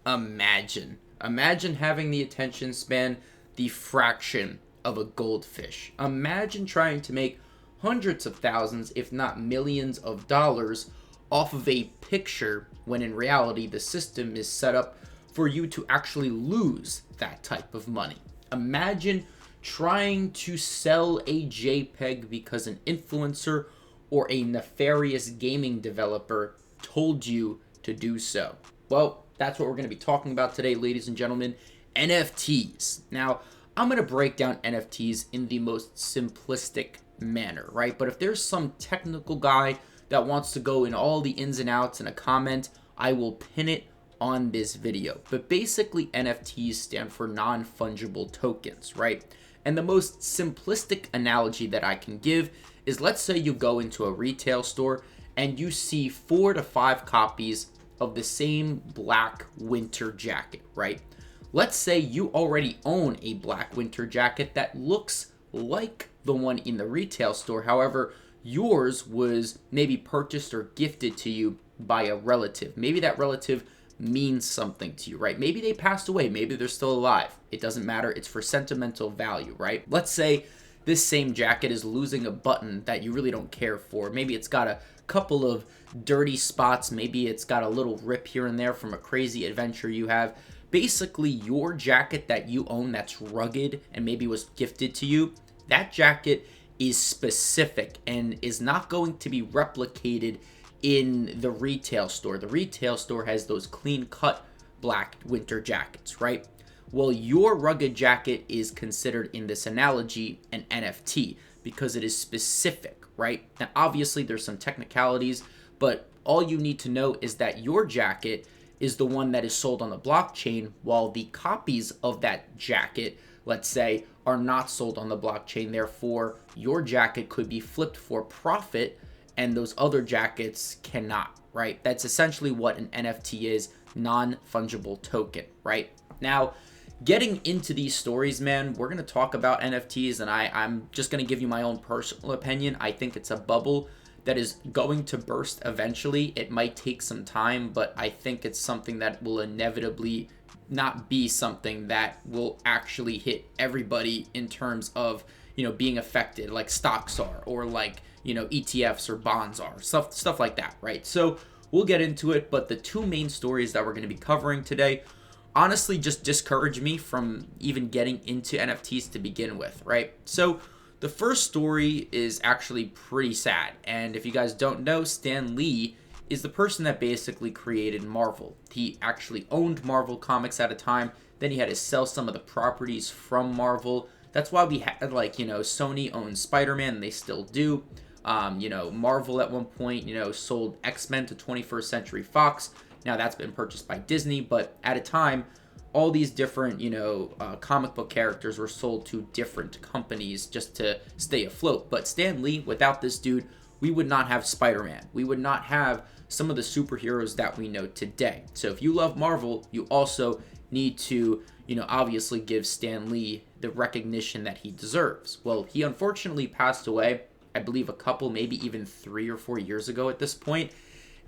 Imagine having the attention span the fraction of a goldfish. Imagine trying to make hundreds of thousands, if not millions of dollars off of a picture when in reality the system is set up for you to actually lose that type of money. Imagine trying to sell a JPEG because an influencer or a nefarious gaming developer told you to do so. Well, that's what we're going to be talking about today, ladies and gentlemen. NFTs. Now, I'm going to break down NFTs in the most simplistic manner, right? But if there's some technical guy that wants to go in all the ins and outs in a comment, I will pin it on this video. But basically, NFTs stand for non-fungible tokens, right? And the most simplistic analogy that I can give is, let's say you go into a retail store and you see 4 to 5 copies of the same black winter jacket, right? Let's say you already own a black winter jacket that looks like the one in the retail store. However, yours was maybe purchased or gifted to you by a relative. Maybe that relative means something to you, right? Maybe they passed away. Maybe they're still alive. It doesn't matter. It's for sentimental value, right? Let's say this same jacket is losing a button that you really don't care for. Maybe it's got a couple of dirty spots. Maybe it's got a little rip here and there from a crazy adventure you have. Basically, your jacket that you own that's rugged and maybe was gifted to you, that jacket is specific and is not going to be replicated in the retail store. The retail store has those clean-cut black winter jackets, right? Well, your rugged jacket is considered in this analogy an NFT because it is specific, right? Now, obviously, there's some technicalities, but all you need to know is that your jacket is the one that is sold on the blockchain, while the copies of that jacket, let's say, are not sold on the blockchain. Therefore, your jacket could be flipped for profit and those other jackets cannot, right? That's essentially what an NFT is, non-fungible token, right? Now, getting into these stories, man, we're going to talk about NFTs, and I'm just going to give you my own personal opinion. I think it's a bubble that is going to burst eventually. It might take some time, but I think it's something that will inevitably not be something that will actually hit everybody in terms of, being affected like stocks are, or like, ETFs or bonds are, stuff like that, right? So we'll get into it, but the two main stories that we're going to be covering today honestly just discourage me from even getting into NFTs to begin with, right? So the first story is actually pretty sad, and if you guys don't know, Stan Lee is the person that basically created Marvel. He actually owned Marvel Comics at a time, then he had to sell some of the properties from Marvel. That's why we had, Sony owns Spider-Man, and they still do. Marvel at one point, sold X-Men to 21st Century Fox. Now that's been purchased by Disney, but at a time, all these different, comic book characters were sold to different companies just to stay afloat. But Stan Lee, without this dude, we would not have Spider-Man. We would not have some of the superheroes that we know today. So if you love Marvel, you also need to, obviously give Stan Lee the recognition that he deserves. Well, he unfortunately passed away, I believe a couple, maybe even 3 or 4 years ago at this point.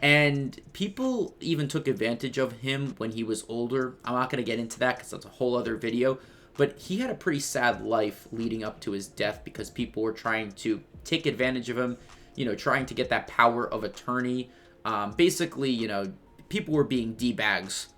And people even took advantage of him when he was older. I'm not going to get into that because that's a whole other video. But he had a pretty sad life leading up to his death because people were trying to take advantage of him, trying to get that power of attorney. Basically, people were being D-bags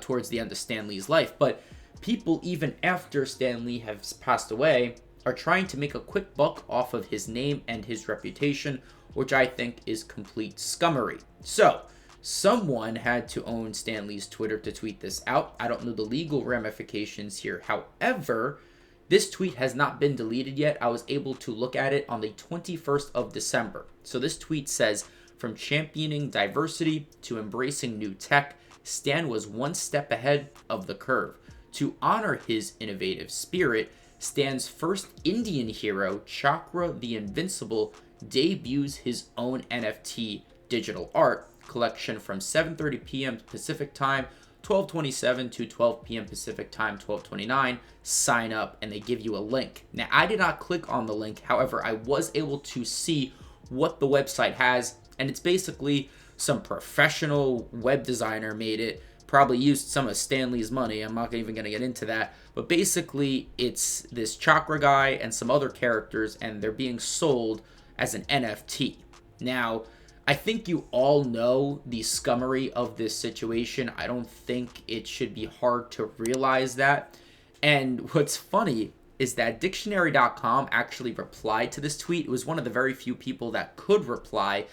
towards the end of Stan Lee's life. But people, even after Stan Lee has passed away, are trying to make a quick buck off of his name and his reputation, which I think is complete scummery. So, someone had to own Stan Lee's Twitter to tweet this out. I don't know the legal ramifications here. However, this tweet has not been deleted yet. I was able to look at it on the 21st of December. So this tweet says, "From championing diversity to embracing new tech, Stan was one step ahead of the curve. To honor his innovative spirit, Stan's first Indian hero, Chakra the Invincible, debuts his own NFT digital art collection from 7:30 p.m. Pacific Time, 12:27 to 12 p.m. Pacific Time, 12:29. Sign up," and they give you a link. Now, I did not click on the link. However, I was able to see what the website has, and it's basically some professional web designer made it, probably used some of Stan Lee's money. I'm not even going to get into that. But basically, it's this Chakra guy and some other characters, and they're being sold as an NFT. Now, I think you all know the scummery of this situation. I don't think it should be hard to realize that. And what's funny is that dictionary.com actually replied to this tweet. It was one of the very few people that could reply.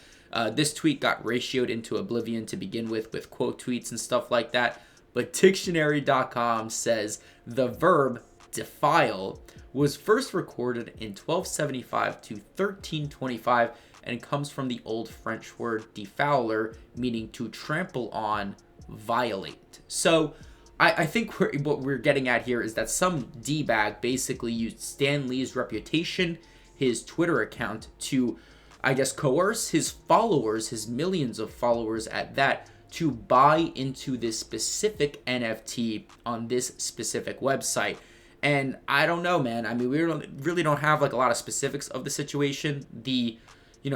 This tweet got ratioed into oblivion to begin with quote tweets and stuff like that. But dictionary.com says the verb defile was first recorded in 1275 to 1325 and comes from the old French word defouler, meaning to trample on, violate. So I think what we're getting at here is that some D-bag basically used Stan Lee's reputation, his Twitter account, to, I guess, coerce his followers, his millions of followers at that, to buy into this specific NFT on this specific website. And I don't know, man. I mean, we really don't have like a lot of specifics of the situation. The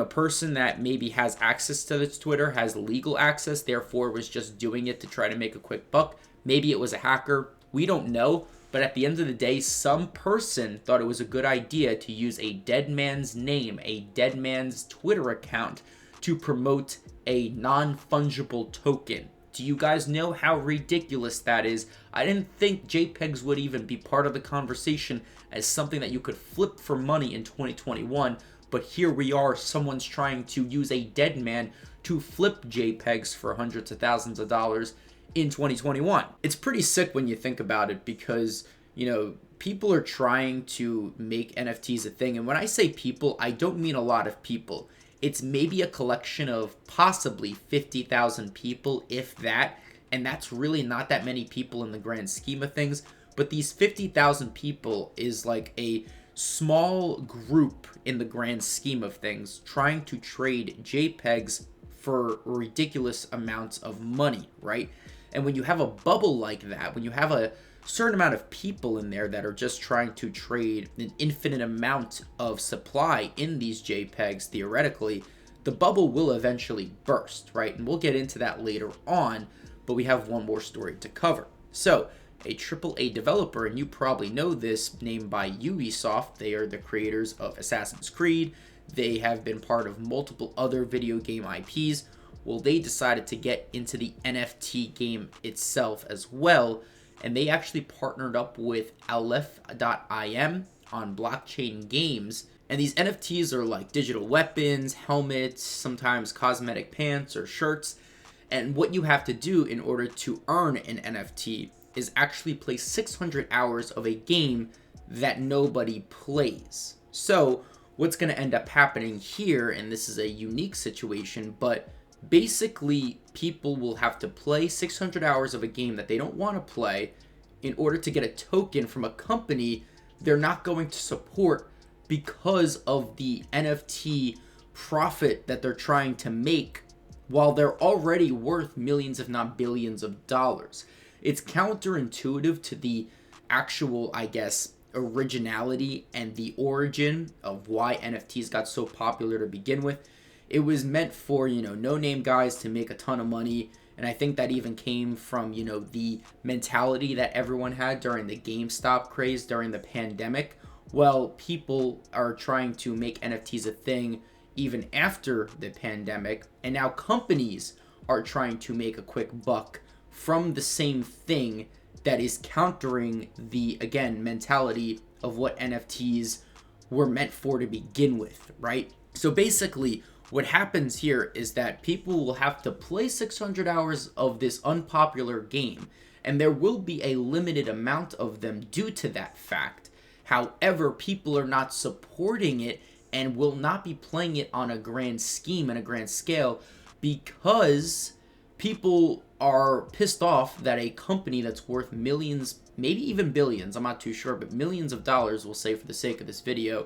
person that maybe has access to this Twitter has legal access, therefore was just doing it to try to make a quick buck. Maybe it was a hacker. We don't know. But at the end of the day, some person thought it was a good idea to use a dead man's name, a dead man's Twitter account, to promote a non-fungible token. Do you guys know how ridiculous that is? I didn't think JPEGs would even be part of the conversation as something that you could flip for money in 2021. But here we are, someone's trying to use a dead man to flip JPEGs for hundreds of thousands of dollars in 2021. It's pretty sick when you think about it because, people are trying to make NFTs a thing. And when I say people, I don't mean a lot of people. It's maybe a collection of possibly 50,000 people, if that. And that's really not that many people in the grand scheme of things. But these 50,000 people is like a small group in the grand scheme of things trying to trade JPEGs for ridiculous amounts of money, right? And when you have a bubble like that, when you have a certain amount of people in there that are just trying to trade an infinite amount of supply in these JPEGs, theoretically, the bubble will eventually burst, right? And we'll get into that later on, but we have one more story to cover. So, a AAA developer, and you probably know this, named by Ubisoft. They are the creators of Assassin's Creed. They have been part of multiple other video game IPs. Well, they decided to get into the NFT game itself as well, and they actually partnered up with Aleph.im on blockchain games. And these NFTs are like digital weapons, helmets, sometimes cosmetic pants or shirts. And what you have to do in order to earn an NFT is actually play 600 hours of a game that nobody plays. So what's going to end up happening here, and this is a unique situation, but basically people will have to play 600 hours of a game that they don't want to play in order to get a token from a company they're not going to support because of the NFT profit that they're trying to make while they're already worth millions if not billions of dollars. It's counterintuitive to the actual, I guess, originality and the origin of why NFTs got so popular to begin with. It was meant for, no-name guys to make a ton of money. And I think that even came from, the mentality that everyone had during the GameStop craze during the pandemic. Well, people are trying to make NFTs a thing even after the pandemic. And now companies are trying to make a quick buck from the same thing that is countering the, again, mentality of what NFTs were meant for to begin with, right? So basically, what happens here is that people will have to play 600 hours of this unpopular game, and there will be a limited amount of them due to that fact. However, people are not supporting it and will not be playing it on a grand scheme and a grand scale because people are pissed off that a company that's worth millions, maybe even billions, I'm not too sure, but millions of dollars, we'll say for the sake of this video,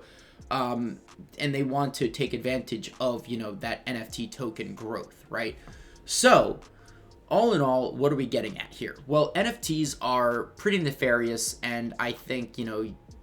and they want to take advantage of, that NFT token growth, right? So, all in all, what are we getting at here? Well, NFTs are pretty nefarious, and I think,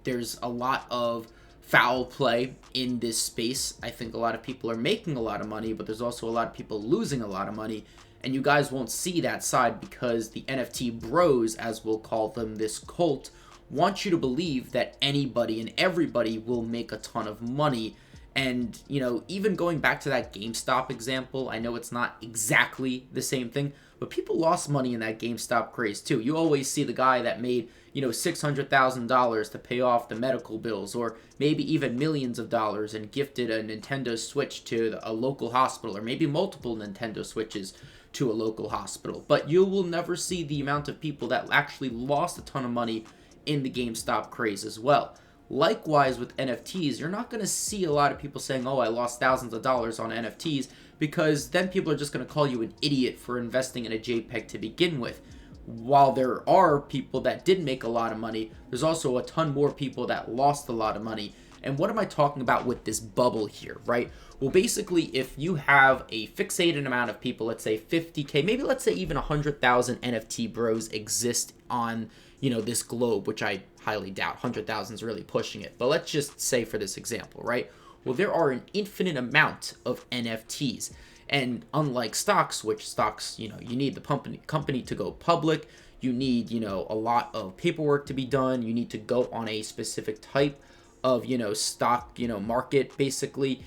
there's a lot of foul play in this space. I think a lot of people are making a lot of money, but there's also a lot of people losing a lot of money. And you guys won't see that side because the NFT bros, as we'll call them, this cult, want you to believe that anybody and everybody will make a ton of money. And, even going back to that GameStop example, I know it's not exactly the same thing, but people lost money in that GameStop craze too. You always see the guy that made, $600,000 to pay off the medical bills, or maybe even millions of dollars, and gifted a Nintendo Switch to a local hospital, or maybe multiple Nintendo Switches to a local hospital. But you will never see the amount of people that actually lost a ton of money in the GameStop craze as well. Likewise with NFTs, you're not going to see a lot of people saying, oh, I lost thousands of dollars on NFTs, because then people are just going to call you an idiot for investing in a JPEG to begin with. While there are people that did make a lot of money, there's also a ton more people that lost a lot of money. And what am I talking about with this bubble here, right? Well, basically, if you have a fixated amount of people, let's say 50K, maybe let's say even 100,000 NFT bros exist on, this globe, which I highly doubt. 100,000 is really pushing it. But let's just say for this example, right? Well, there are an infinite amount of NFTs. And unlike stocks, which stocks, you need the company to go public. You need, a lot of paperwork to be done. You need to go on a specific type of, stock, market, basically.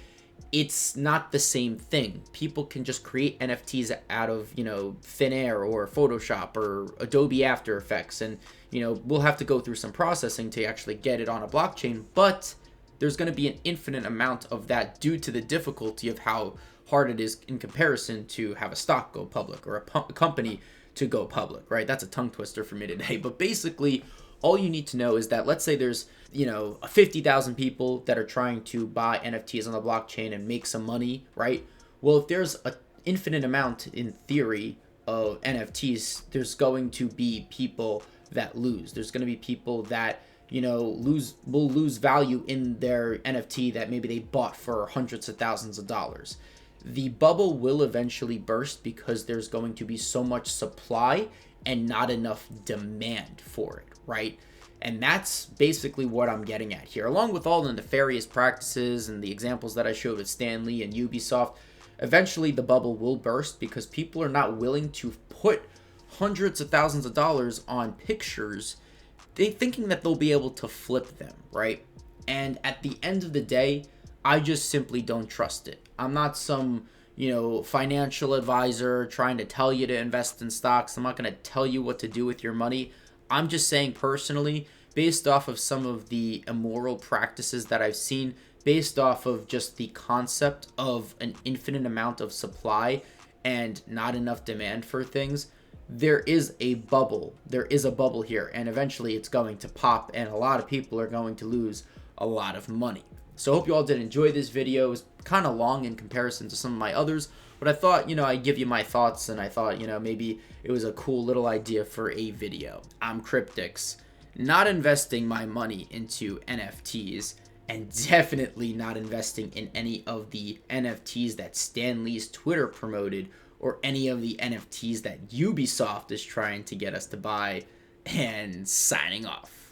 It's not the same thing. People can just create NFTs out of, thin air or Photoshop or Adobe After Effects. And, we'll have to go through some processing to actually get it on a blockchain. But there's going to be an infinite amount of that due to the difficulty of how hard it is in comparison to have a stock go public or a company to go public, right? That's a tongue twister for me today. But basically, all you need to know is that let's say there's, 50,000 people that are trying to buy NFTs on the blockchain and make some money, right? Well, if there's an infinite amount in theory of NFTs, there's going to be people that lose. There's going to be people that, will lose value in their NFT that maybe they bought for hundreds of thousands of dollars. The bubble will eventually burst because there's going to be so much supply and not enough demand for it, right? And that's basically what I'm getting at here. Along with all the nefarious practices and the examples that I showed with Stan Lee and Ubisoft, eventually the bubble will burst because people are not willing to put hundreds of thousands of dollars on pictures, thinking that they'll be able to flip them, right? And at the end of the day, I just simply don't trust it. I'm not some, financial advisor trying to tell you to invest in stocks. I'm not going to tell you what to do with your money. I'm just saying personally, based off of some of the immoral practices that I've seen, based off of just the concept of an infinite amount of supply and not enough demand for things, there is a bubble. There is a bubble here, and eventually it's going to pop, and a lot of people are going to lose a lot of money. So I hope you all did enjoy this video. It was kind of long in comparison to some of my others, but I thought, I'd give you my thoughts, and I thought, maybe it was a cool little idea for a video. I'm Cryptix, not investing my money into NFTs, and definitely not investing in any of the NFTs that Stan Lee's Twitter promoted, or any of the NFTs that Ubisoft is trying to get us to buy, and signing off.